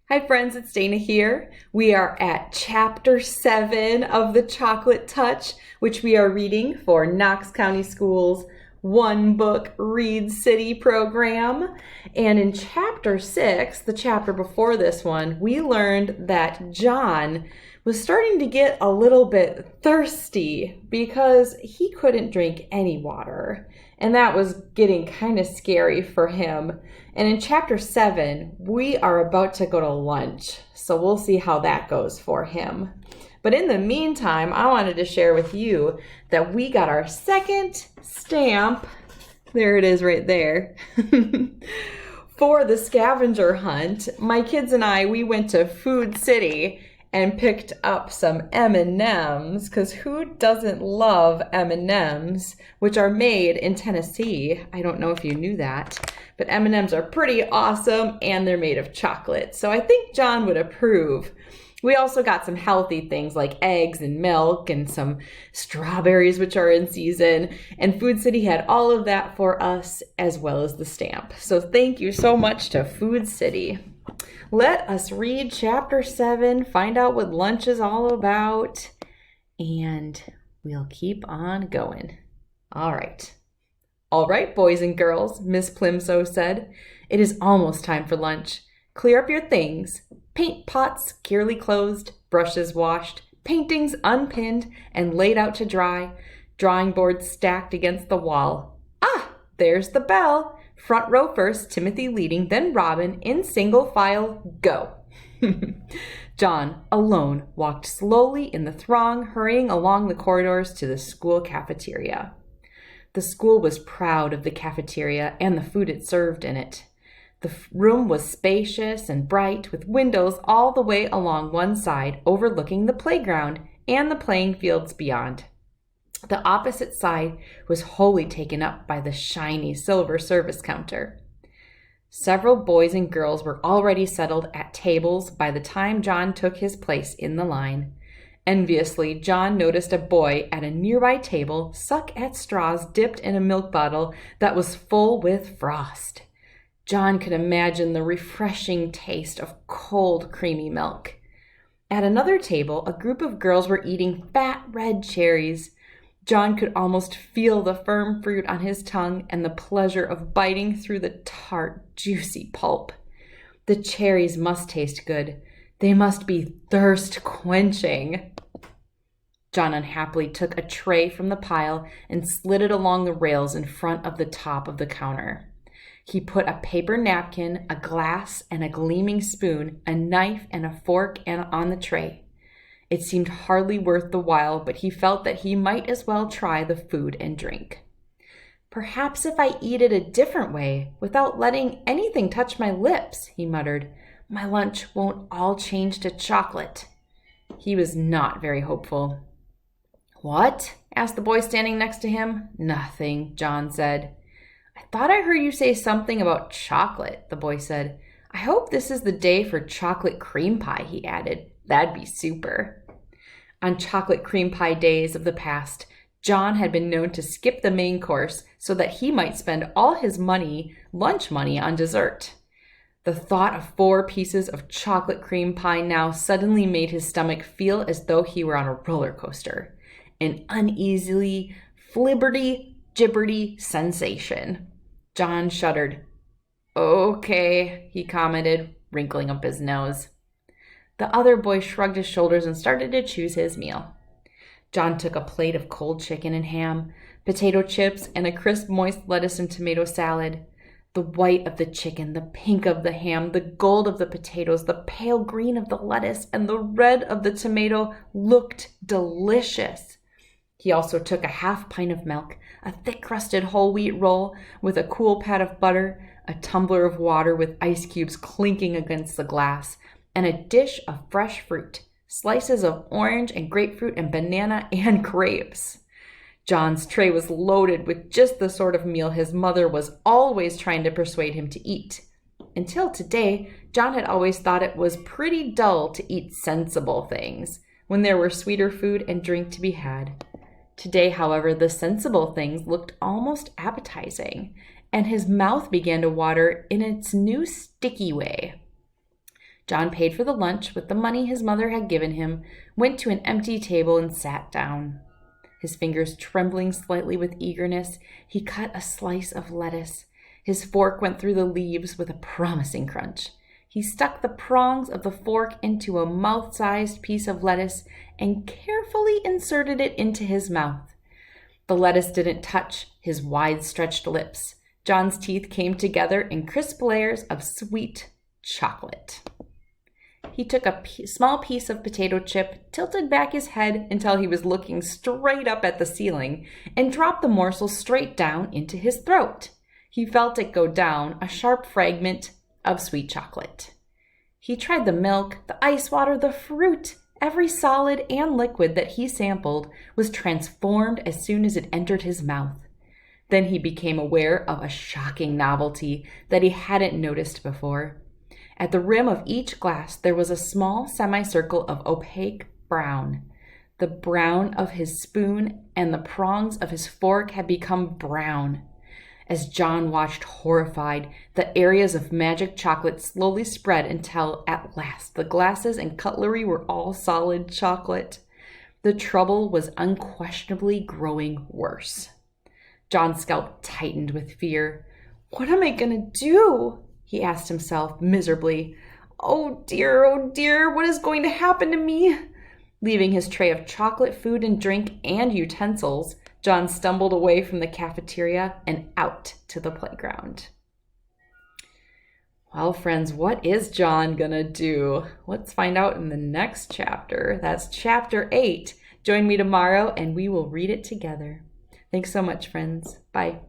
Hi friends, it's Dana here. We are at chapter 7 of the Chocolate Touch, which we are reading for Knox County Schools One Book Read City program. And in chapter 6, the chapter before this one, we learned that John was starting to get a little bit thirsty because he couldn't drink any water. And that was getting kind of scary for him. And in chapter 7, we are about to go to lunch. So we'll see how that goes for him. But in the meantime, I wanted to share with you that we got our second stamp. There it is right there. For the scavenger hunt. My kids and I, we went to Food City and picked up some M&Ms, because who doesn't love M&Ms, which are made in Tennessee. I don't know if you knew that, but M&Ms are pretty awesome and they're made of chocolate. So I think John would approve. We also got some healthy things like eggs and milk and some strawberries, which are in season. And Food City had all of that for us as well as the stamp. So thank you so much to Food City. Let us read chapter 7, find out what lunch is all about, and we'll keep on going. All right, boys and girls, Miss Plimsoll said. It is almost time for lunch. Clear up your things. Paint pots securely closed, brushes washed, paintings unpinned and laid out to dry, drawing boards stacked against the wall. Ah, there's the bell. Front row first, Timothy leading, then Robin, in single file, go. John, alone, walked slowly in the throng, hurrying along the corridors to the school cafeteria. The school was proud of the cafeteria and the food it served in it. The room was spacious and bright, with windows all the way along one side, overlooking the playground and the playing fields beyond. The opposite side was wholly taken up by the shiny silver service counter. Several boys and girls were already settled at tables by the time John took his place in the line. Enviously, John noticed a boy at a nearby table suck at straws dipped in a milk bottle that was full with frost. John could imagine the refreshing taste of cold, creamy milk. At another table, a group of girls were eating fat red cherries. John could almost feel the firm fruit on his tongue and the pleasure of biting through the tart, juicy pulp. The cherries must taste good. They must be thirst-quenching. John unhappily took a tray from the pile and slid it along the rails in front of the top of the counter. He put a paper napkin, a glass, and a gleaming spoon, a knife, and a fork on the tray. It seemed hardly worth the while, but he felt that he might as well try the food and drink. Perhaps if I eat it a different way, without letting anything touch my lips, he muttered, my lunch won't all change to chocolate. He was not very hopeful. What? Asked the boy standing next to him. Nothing, John said. I thought I heard you say something about chocolate, the boy said. I hope this is the day for chocolate cream pie, he added. That'd be super. On chocolate cream pie days of the past, John had been known to skip the main course so that he might spend all his lunch money on dessert. The thought of 4 pieces of chocolate cream pie now suddenly made his stomach feel as though he were on a roller coaster, an uneasily flibberty-gibberty sensation. John shuddered. Okay, he commented, wrinkling up his nose. The other boy shrugged his shoulders and started to choose his meal. John took a plate of cold chicken and ham, potato chips, and a crisp, moist lettuce and tomato salad. The white of the chicken, the pink of the ham, the gold of the potatoes, the pale green of the lettuce, and the red of the tomato looked delicious. He also took a half pint of milk, a thick-crusted whole wheat roll with a cool pat of butter, a tumbler of water with ice cubes clinking against the glass, and a dish of fresh fruit, slices of orange and grapefruit and banana and grapes. John's tray was loaded with just the sort of meal his mother was always trying to persuade him to eat. Until today, John had always thought it was pretty dull to eat sensible things when there were sweeter food and drink to be had. Today, however, the sensible things looked almost appetizing, and his mouth began to water in its new sticky way. John paid for the lunch with the money his mother had given him, went to an empty table, and sat down. His fingers trembling slightly with eagerness, he cut a slice of lettuce. His fork went through the leaves with a promising crunch. He stuck the prongs of the fork into a mouth-sized piece of lettuce and carefully inserted it into his mouth. The lettuce didn't touch his wide-stretched lips. John's teeth came together in crisp layers of sweet chocolate. He took a small piece of potato chip, tilted back his head until he was looking straight up at the ceiling, and dropped the morsel straight down into his throat. He felt it go down, a sharp fragment of sweet chocolate. He tried the milk, the ice water, the fruit. Every solid and liquid that he sampled was transformed as soon as it entered his mouth. Then he became aware of a shocking novelty that he hadn't noticed before. At the rim of each glass, there was a small semicircle of opaque brown. The brown of his spoon and the prongs of his fork had become brown. As John watched horrified, the areas of magic chocolate slowly spread until, at last, the glasses and cutlery were all solid chocolate. The trouble was unquestionably growing worse. John's scalp tightened with fear. "What am I going to do?" he asked himself miserably. Oh dear, what is going to happen to me?" Leaving his tray of chocolate, food and drink, and utensils, John stumbled away from the cafeteria and out to the playground. Well, friends, what is John gonna do? Let's find out in the next chapter. That's chapter 8. Join me tomorrow and we will read it together. Thanks so much, friends. Bye.